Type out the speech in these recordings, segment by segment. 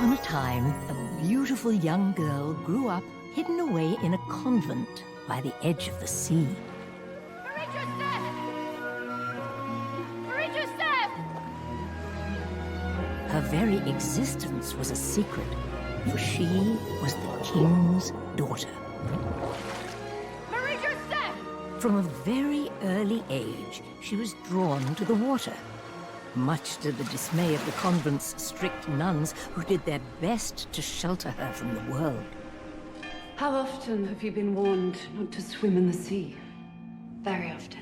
upon a time, a beautiful young girl grew up hidden away in a convent by the edge of the sea. Her very existence was a secret, for she was the king's daughter. From a very early age, she was drawn to the water, much to the dismay of the convent's strict nuns, who did their best to shelter her from the world. How often have you been warned not to swim in the sea? Very often.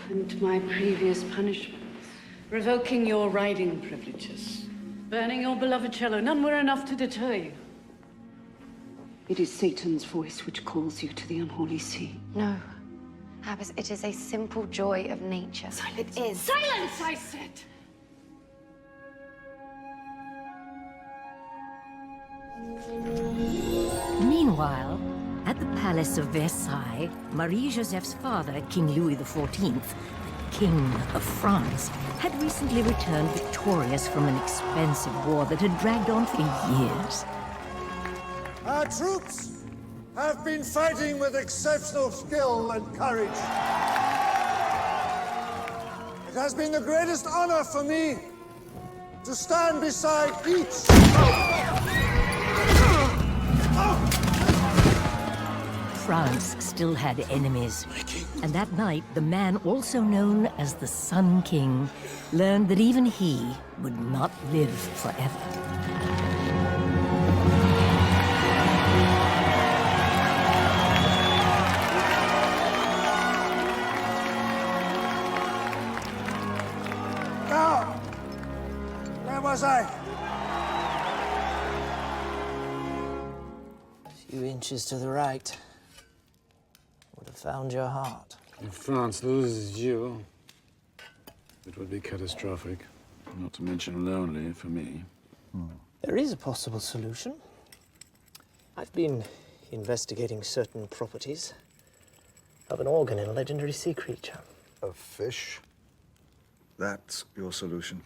And my previous punishments? Revoking your riding privileges, burning your beloved cello, none were enough to deter you. It is Satan's voice which calls you to the unholy sea. No. Abbas, it is a simple joy of nature. Silence. It is. Silence, I said! Meanwhile, at the Palace of Versailles, Marie-Joseph's father, King Louis XIV, the King of France, had recently returned victorious from an expensive war that had dragged on for years. Our troops have been fighting with exceptional skill and courage. It has been the greatest honor for me to stand beside each. France still had enemies, and that night the man also known as the Sun King learned that even he would not live forever. Now, where was I? A few inches to the right. Would have found your heart. If France loses you, it would be catastrophic. Not to mention lonely for me. There is a possible solution. I've been investigating certain properties of an organ in a legendary sea creature. A fish? That's your solution.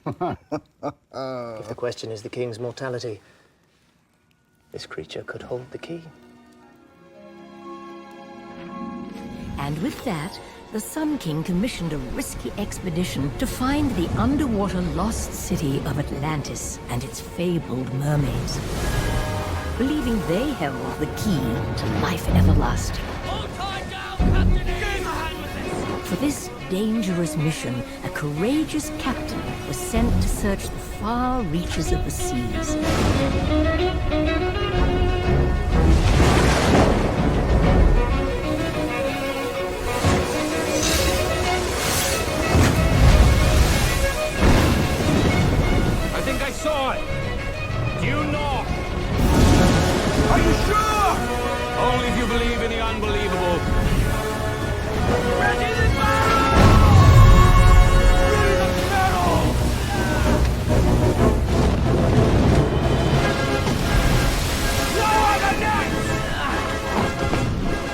If the question is the king's mortality, this creature could hold the key. And with that, the Sun King commissioned a risky expedition to find the underwater lost city of Atlantis and its fabled mermaids, believing they held the key to life everlasting. For this dangerous mission, a courageous captain was sent to search the far reaches of the seas. I think I saw it. Do you know? Are you sure? Only if you believe in the unbelievable. Ready to go!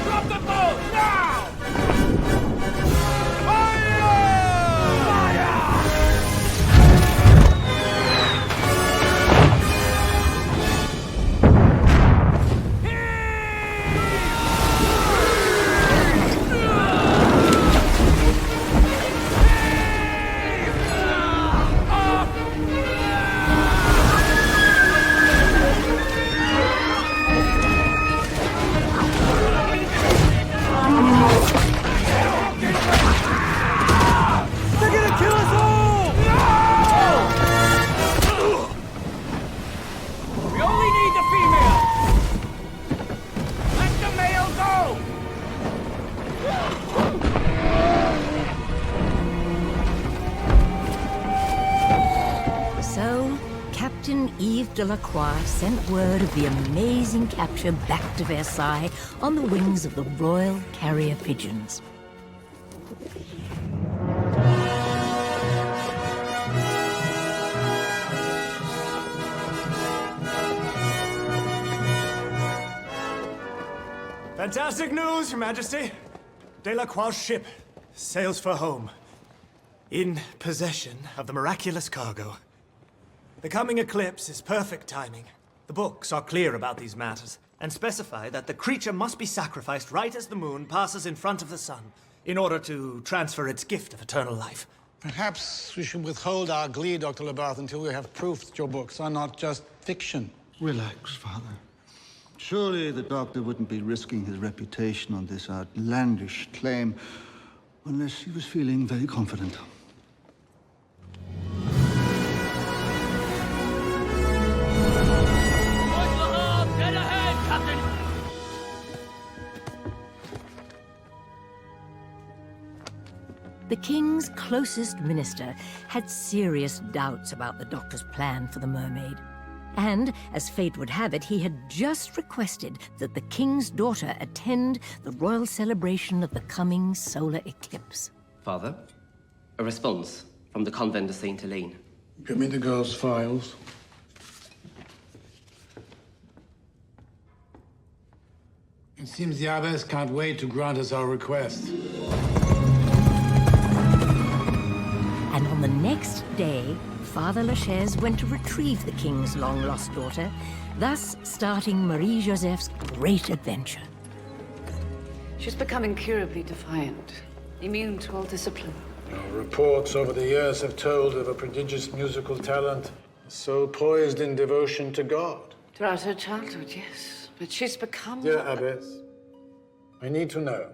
Drop the boat now! Delacroix sent word of the amazing capture back to Versailles on the wings of the Royal Carrier Pigeons. Fantastic news, Your Majesty. Delacroix's ship sails for home, in possession of the miraculous cargo. The coming eclipse is perfect timing. The books are clear about these matters, and specify that the creature must be sacrificed right as the moon passes in front of the sun, in order to transfer its gift of eternal life. Perhaps we should withhold our glee, Dr. Labarthe, until we have proof that your books are not just fiction. Relax, Father. Surely the doctor wouldn't be risking his reputation on this outlandish claim unless he was feeling very confident. The king's closest minister had serious doubts about the doctor's plan for the mermaid. And, as fate would have it, he had just requested that the king's daughter attend the royal celebration of the coming solar eclipse. Father, a response from the convent of Saint Helene. Give me the girl's files. It seems the abbess can't wait to grant us our request. And on the next day, Father Lachaise went to retrieve the king's long-lost daughter, thus starting Marie-Joseph's great adventure. She's become incurably defiant, immune to all discipline. Reports over the years have told of a prodigious musical talent, so poised in devotion to God. Throughout her childhood, yes. But she's become... Dear Abbess, I need to know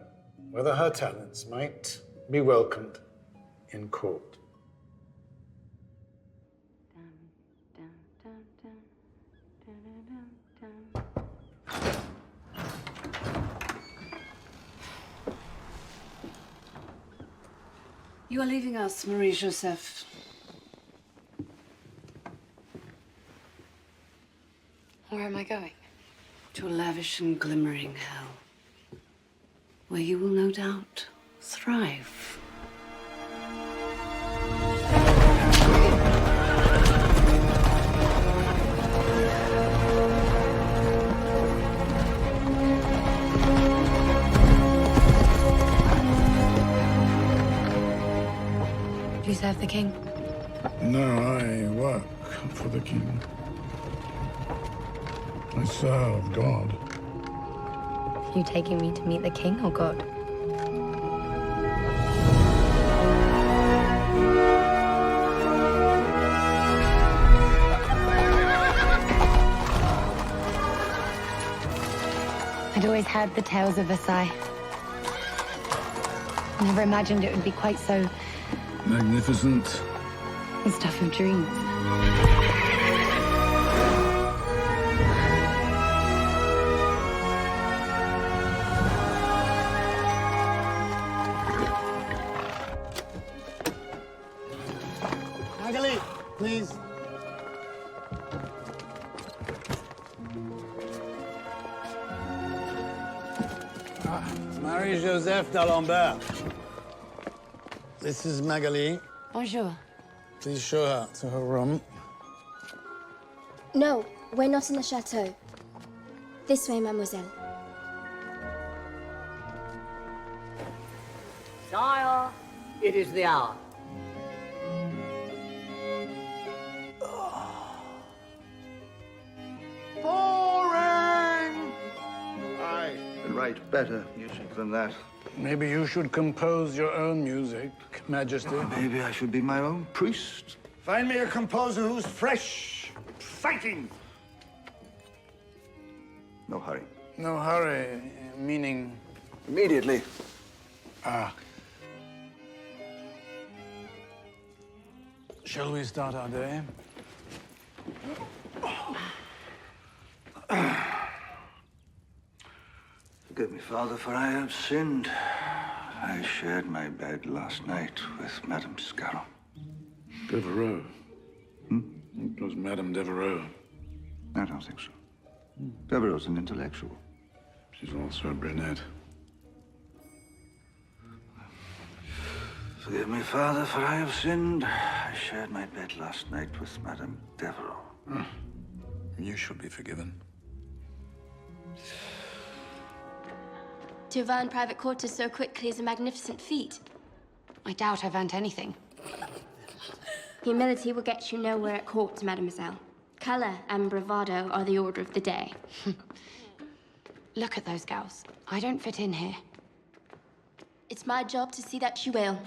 whether her talents might be welcomed in court. You are leaving us, Marie-Joseph. Where am I going? To a lavish and glimmering hell, where you will no doubt thrive. Do you serve the king? No, I work for the king. I serve God. You taking me to meet the king or God? I'd always heard the tales of Versailles. Never imagined it would be quite so... magnificent. the stuff of dreams. Magali, please. Marie-Joseph d'Alembert. This is Magali. Bonjour. Please show her to her room. No, we're not in the chateau. This way, mademoiselle. Sire, it is the hour. Boring! I can write better music than that. Maybe you should compose your own music, Majesty. Maybe I should be my own priest. Find me a composer who's fresh, exciting. No hurry. No hurry, meaning... Immediately. Ah. Shall we start our day? Forgive me, Father, for I have sinned. I shared my bed last night with Madame Scarron. Devereaux. It was Madame Devereaux. I don't think so. Devereaux's an intellectual. She's also a brunette. Forgive me, Father, for I have sinned. I shared my bed last night with Madame Devereaux. You should be forgiven. To have earned private quarters so quickly is a magnificent feat. I doubt I've earned anything. Humility will get you nowhere at court, mademoiselle. Colour and bravado are the order of the day. Look at those girls. I don't fit in here. It's my job to see that you will.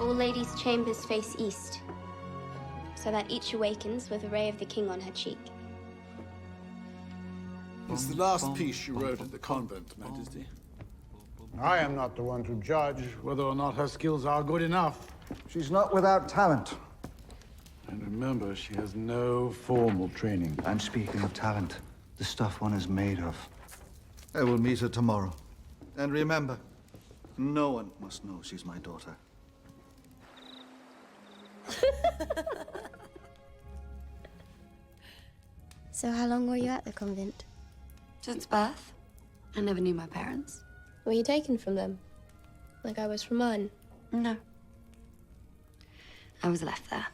All ladies' chambers face east, so that each awakens with a ray of the king on her cheek. It's the last piece you wrote at the convent, Majesty. I am not the one to judge whether or not her skills are good enough. She's not without talent. And remember, she has no formal training. And speaking of talent, the stuff one is made of. I will meet her tomorrow. And remember, no one must know she's my daughter. So how long were you at the convent? Since birth. I never knew my parents. Were you taken from them? Like I was from mine? No. I was left there.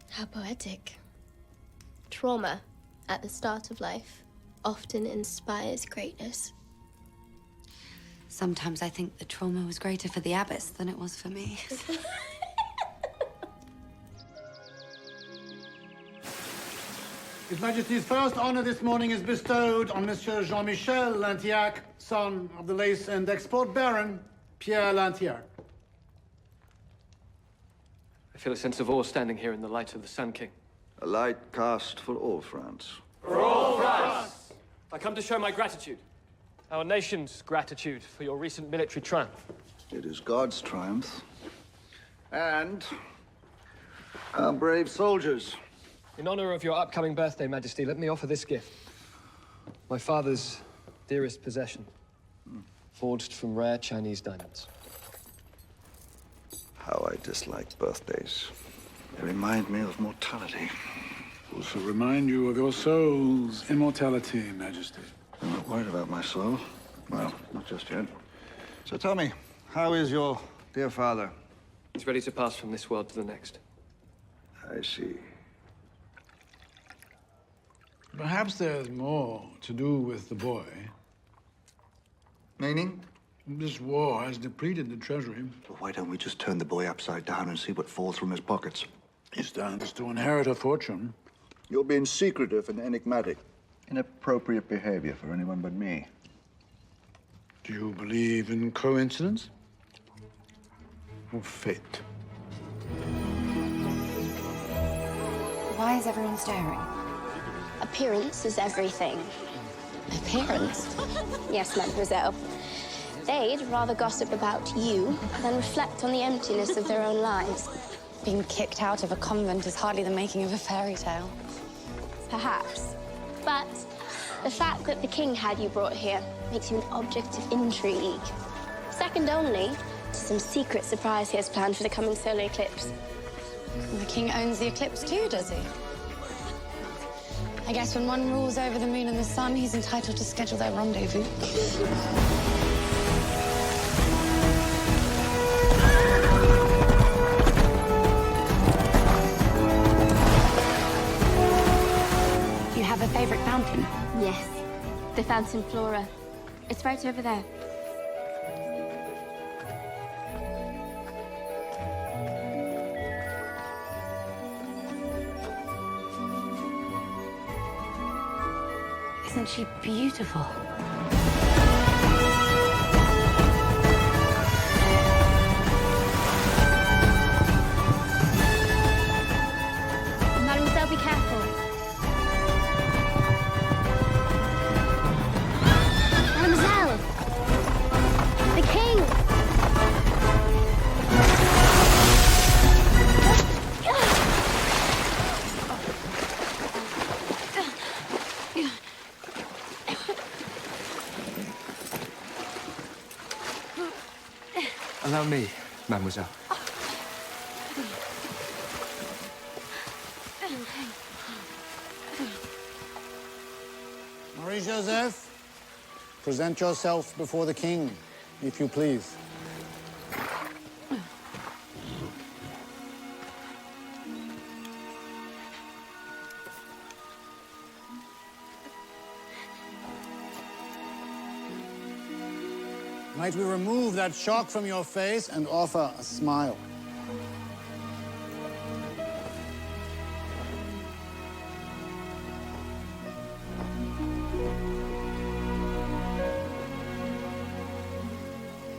How poetic. Trauma at the start of life often inspires greatness. Sometimes I think the trauma was greater for the abbess than it was for me. His Majesty's first honor this morning is bestowed on Monsieur Jean-Michel Lantiac, son of the lace and export baron, Pierre Lantiac. I feel a sense of awe standing here in the light of the Sun King. A light cast for all France. For all France! I come to show my gratitude. Our nation's gratitude for your recent military triumph. It is God's triumph. And our brave soldiers. In honor of your upcoming birthday, Majesty, let me offer this gift. My father's dearest possession. Forged from rare Chinese diamonds. How I dislike birthdays. They remind me of mortality. Also remind you of your soul's immortality, Majesty. I'm not worried about my soul. Well, not just yet. So tell me, how is your dear father? He's ready to pass from this world to the next. I see. Perhaps there's more to do with the boy. Meaning? This war has depleted the treasury. Well, why don't we just turn the boy upside down and see what falls from his pockets? He stands to inherit a fortune. You're being secretive and enigmatic. Inappropriate behavior for anyone but me. Do you believe in coincidence? Or fate? Why is everyone staring? Appearance is everything. Appearance? Yes, mademoiselle. They'd rather gossip about you than reflect on the emptiness of their own lives. Being kicked out of a convent is hardly the making of a fairy tale. Perhaps. But the fact that the king had you brought here makes you an object of intrigue. Second only to some secret surprise he has planned for the coming solar eclipse. The king owns the eclipse too, does he? I guess when one rules over the moon and the sun, he's entitled to schedule their rendezvous. You have a favorite fountain? Yes, the Fountain Flora. It's right over there. Isn't she beautiful? Mademoiselle, be careful. Mademoiselle! The king! Allow me, mademoiselle. Marie-Joseph, present yourself before the king, if you please. Might we remove that shock from your face and offer a smile?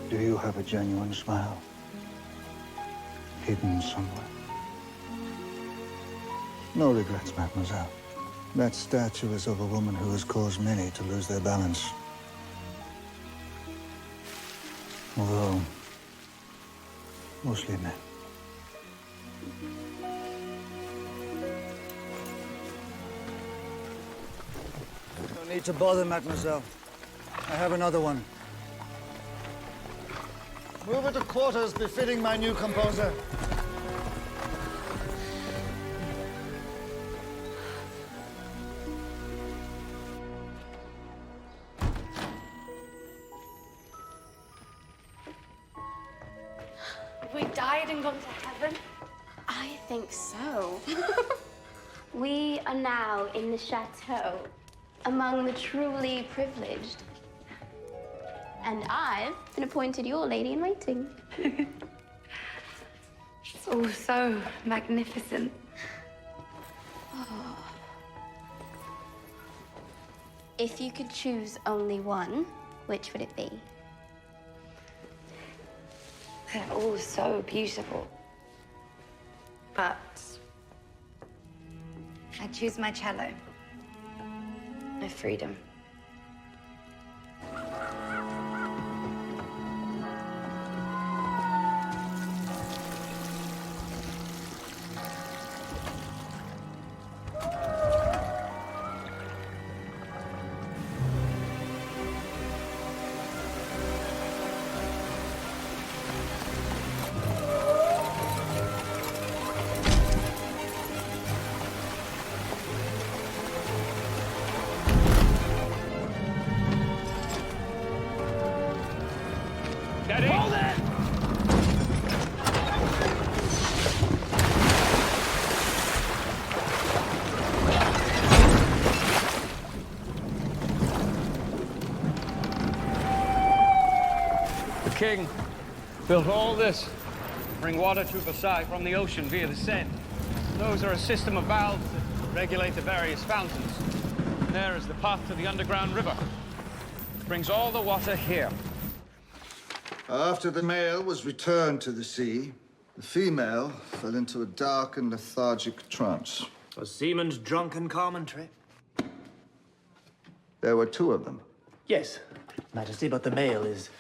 Do you have a genuine smile? Hidden somewhere? No regrets, mademoiselle. That statue is of a woman who has caused many to lose their balance. Although, mostly men. No need to bother, mademoiselle. I have another one. Move it to quarters befitting my new composer. Have we died and gone to heaven? I think so. We are now in the chateau, among the truly privileged. And I've been appointed your lady-in-waiting. It's all so magnificent. Oh. If you could choose only one, which would it be? They're all so beautiful. But I choose my cello. My freedom. Hold it! The king built all this to bring water to Versailles from the ocean via the Seine. Those are a system of valves that regulate the various fountains. And there is the path to the underground river. It brings all the water here. After the male was returned to the sea, the female fell into a dark and lethargic trance. A seaman's drunken commentary. There were two of them. Yes, Majesty, but the male is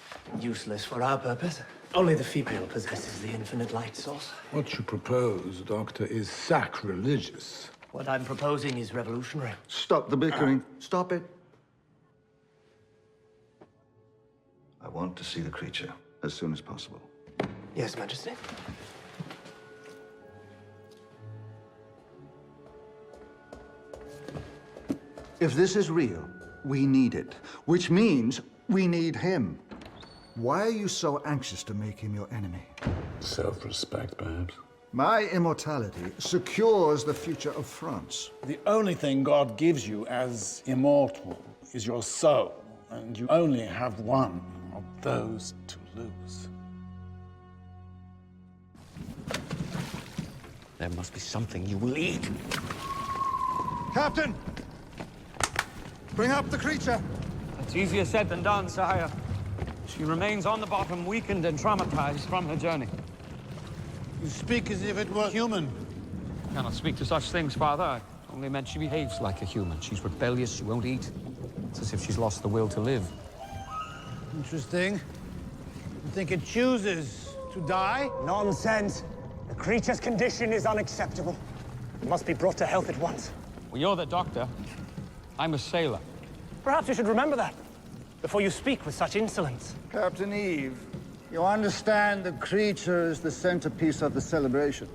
useless for our purpose. Only the female possesses the infinite light source. What you propose, Doctor, is sacrilegious. What I'm proposing is revolutionary. Stop the bickering. Stop it. I want to see the creature as soon as possible. Yes, Majesty. If this is real, we need it, which means we need him. Why are you so anxious to make him your enemy? Self-respect, perhaps. My immortality secures the future of France. The only thing God gives you as immortal is your soul, and you only have one of those to lose. There must be something you will eat. Captain! Bring up the creature! It's easier said than done, sire. She remains on the bottom, weakened and traumatized from her journey. You speak as if it were human. I cannot speak to such things, Father. I only meant she behaves like a human. She's rebellious, she won't eat. It's as if she's lost the will to live. Interesting. You think it chooses to die? Nonsense. The creature's condition is unacceptable. It must be brought to health at once. Well, you're the doctor. I'm a sailor. Perhaps you should remember that before you speak with such insolence. Captain Eve, you understand the creature is the centerpiece of the celebration?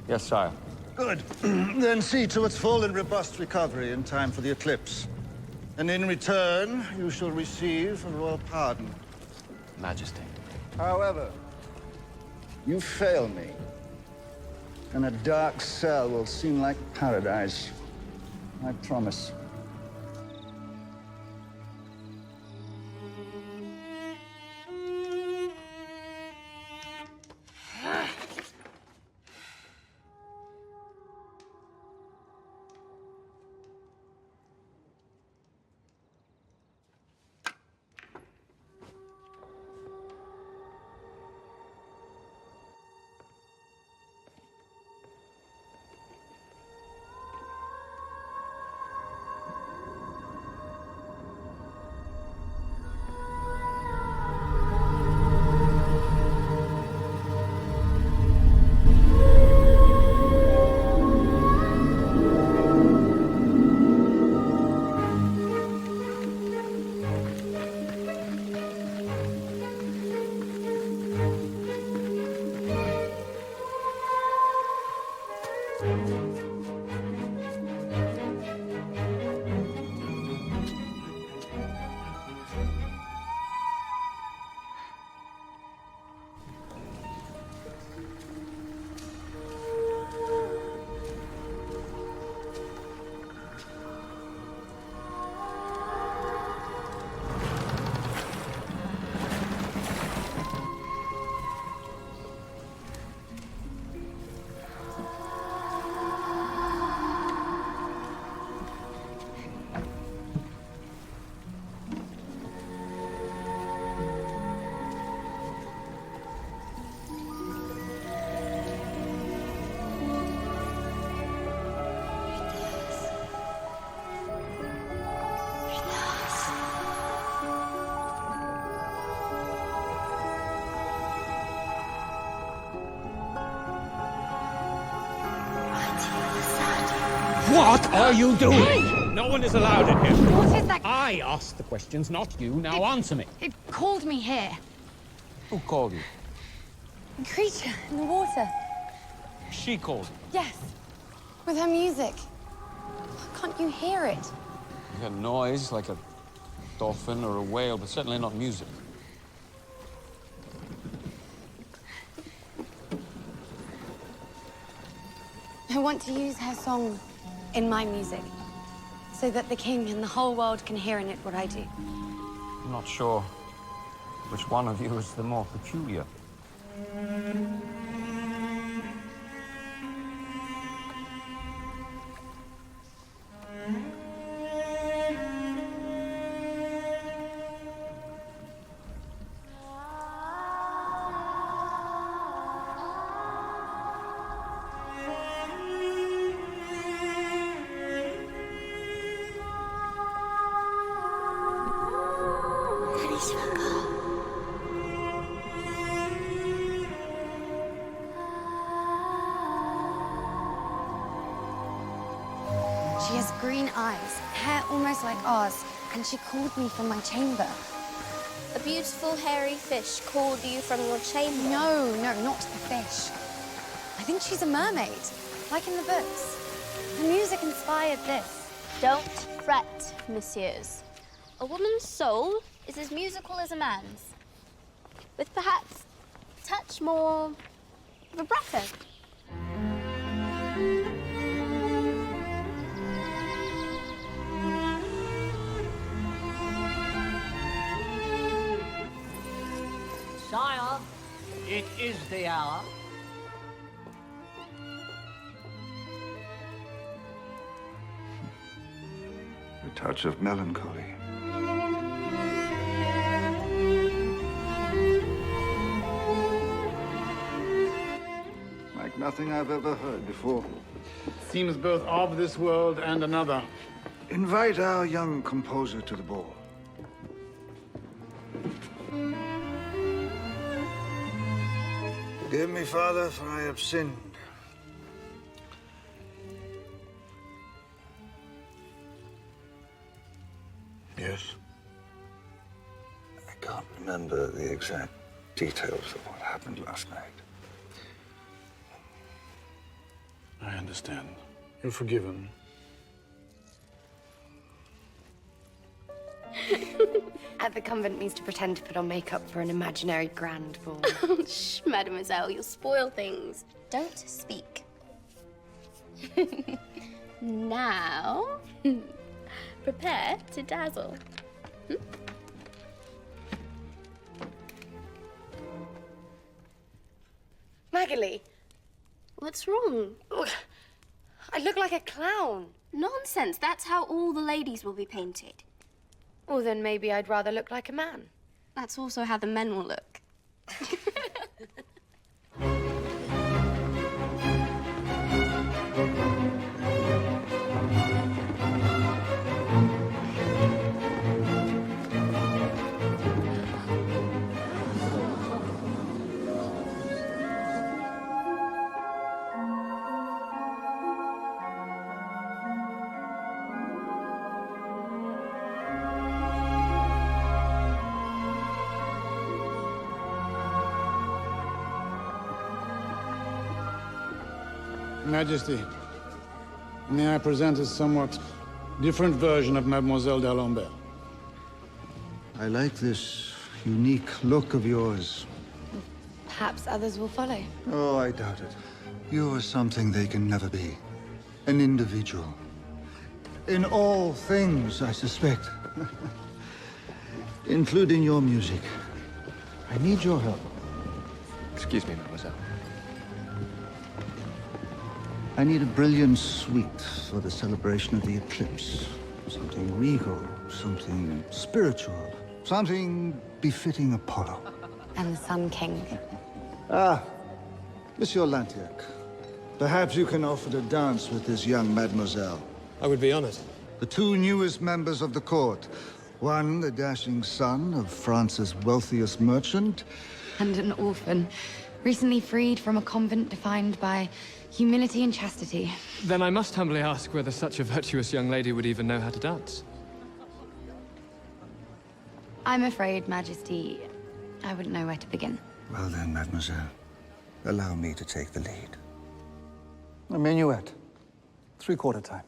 Yes, sire. Good. Then see to its full and robust recovery in time for the eclipse. And in return, you shall receive a royal pardon. Majesty. However, you fail me, and a dark cell will seem like paradise. I promise. What are you doing? No one is allowed in here. What is that? I asked the questions, not you. Now answer me. It called me here. Who called you? A creature in the water. She called you. Yes. With her music. Can't you hear it? You heard noise like a dolphin or a whale, but certainly not music. I want to use her song in my music, so that the king and the whole world can hear in it what I do. I'm not sure which one of you is the more peculiar. She has green eyes, hair almost like ours, and she called me from my chamber. A beautiful hairy fish called you from your chamber? No, not the fish. I think she's a mermaid, like in the books. The music inspired this. Don't fret, messieurs. A woman's soul is as musical as a man's, with perhaps a touch more vibrato. Sire, it is the hour. A touch of melancholy. Like nothing I've ever heard before. Seems both of this world and another. Invite our young composer to the ball. Forgive me, Father, for I have sinned. Yes? I can't remember the exact details of what happened last night. I understand. You're forgiven. At the convent means to pretend to put on makeup for an imaginary grand ball. Shh, mademoiselle, you'll spoil things. Don't speak. Now, prepare to dazzle. Magalie. What's wrong? I look like a clown. Nonsense, that's how all the ladies will be painted. Well, then maybe I'd rather look like a man. That's also how the men will look. Majesty, may I present a somewhat different version of Mademoiselle d'Alembert? I like this unique look of yours. Perhaps others will follow. Oh, I doubt it. You are something they can never be. An individual. In all things, I suspect. Including your music. I need your help. Excuse me, mademoiselle. I need a brilliant suite for the celebration of the eclipse. Something regal, something spiritual, something befitting Apollo. And the Sun King. Ah, Monsieur Lantiac. Perhaps you can offer to dance with this young mademoiselle. I would be honored. The two newest members of the court. One, the dashing son of France's wealthiest merchant. And an orphan, recently freed from a convent defined by humility and chastity. Then I must humbly ask whether such a virtuous young lady would even know how to dance. I'm afraid, Majesty, I wouldn't know where to begin. Well then, mademoiselle, allow me to take the lead. A minuet. 3/4 time.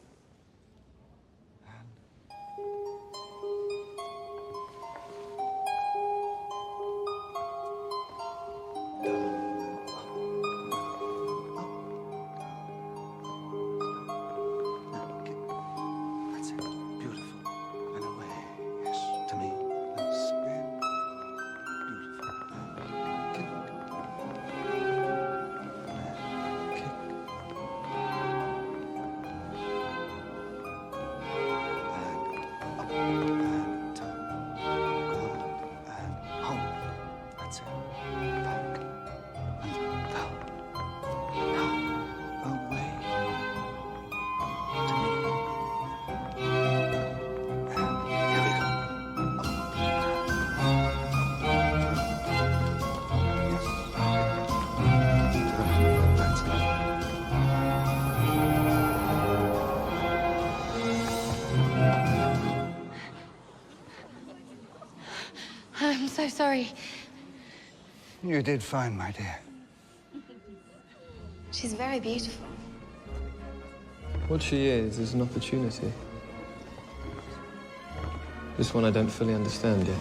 I'm so sorry. You did fine, my dear. She's very beautiful. What she is an opportunity. This one I don't fully understand yet.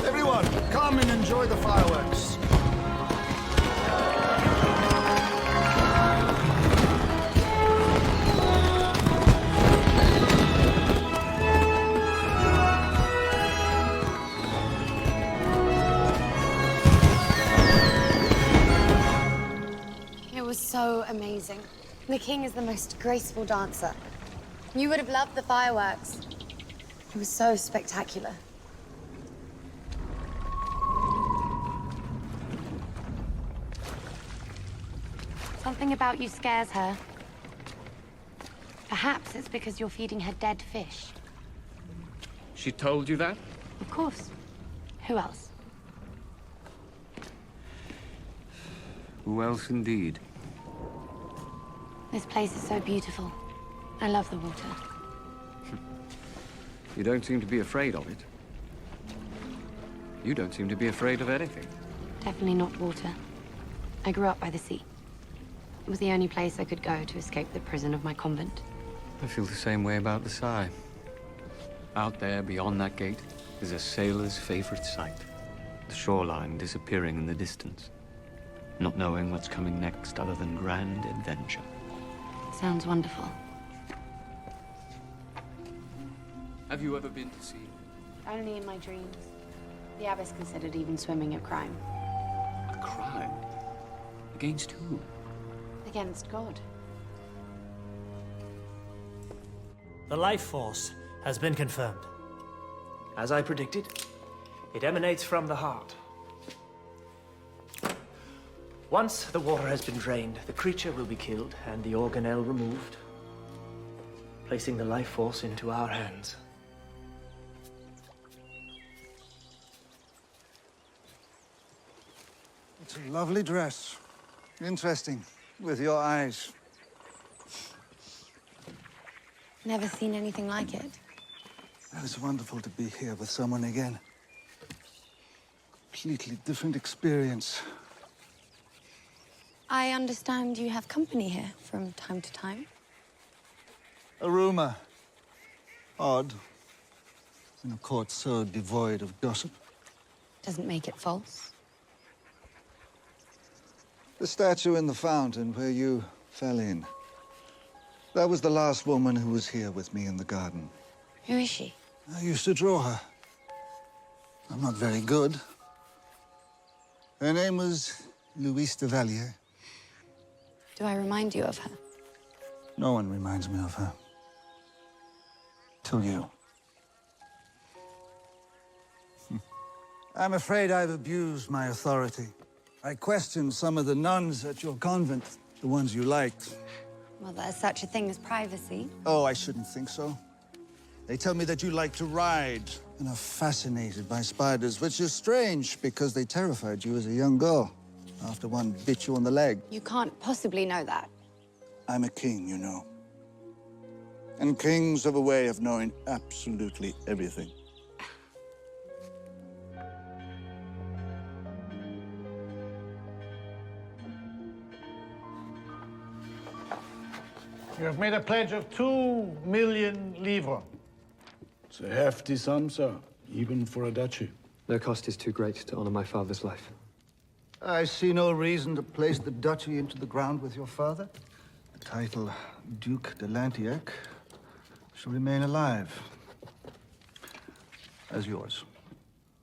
Everyone, come and enjoy the fireworks. It was so amazing. The king is the most graceful dancer. You would have loved the fireworks. It was so spectacular. Something about you scares her. Perhaps it's because you're feeding her dead fish. She told you that? Of course. Who else? Who else indeed? This place is so beautiful. I love the water. You don't seem to be afraid of it. You don't seem to be afraid of anything. Definitely not water. I grew up by the sea. It was the only place I could go to escape the prison of my convent. I feel the same way about the Sai. Out there, beyond that gate, is a sailor's favorite sight. The shoreline disappearing in the distance. Not knowing what's coming next other than grand adventure. Sounds wonderful. Have you ever been to sea? Only in my dreams. The abbess considered even swimming a crime. A crime? Against who? Against God. The life force has been confirmed. As I predicted, it emanates from the heart. Once the water has been drained, the creature will be killed and the organelle removed, placing the life force into our hands. It's a lovely dress. Interesting, with your eyes. Never seen anything like it. Well, it's wonderful to be here with someone again. Completely different experience. I understand you have company here from time to time. A rumor. Odd. In a court so devoid of gossip. Doesn't make it false. The statue in the fountain where you fell in. That was the last woman who was here with me in the garden. Who is she? I used to draw her. I'm not very good. Her name was Louise de Vallier. Do I remind you of her? No one reminds me of her. Till you. I'm afraid I've abused my authority. I questioned some of the nuns at your convent, the ones you liked. Well, there's such a thing as privacy. Oh, I shouldn't think so. They tell me that you like to ride and are fascinated by spiders, which is strange because they terrified you as a young girl after one bit you on the leg. You can't possibly know that. I'm a king, you know. And kings have a way of knowing absolutely everything. You have made a pledge of 2 million livres. It's a hefty sum, sir, even for a duchy. No cost is too great to honor my father's life. I see no reason to place the duchy into the ground with your father. The title Duke de Lantiac shall remain alive as yours.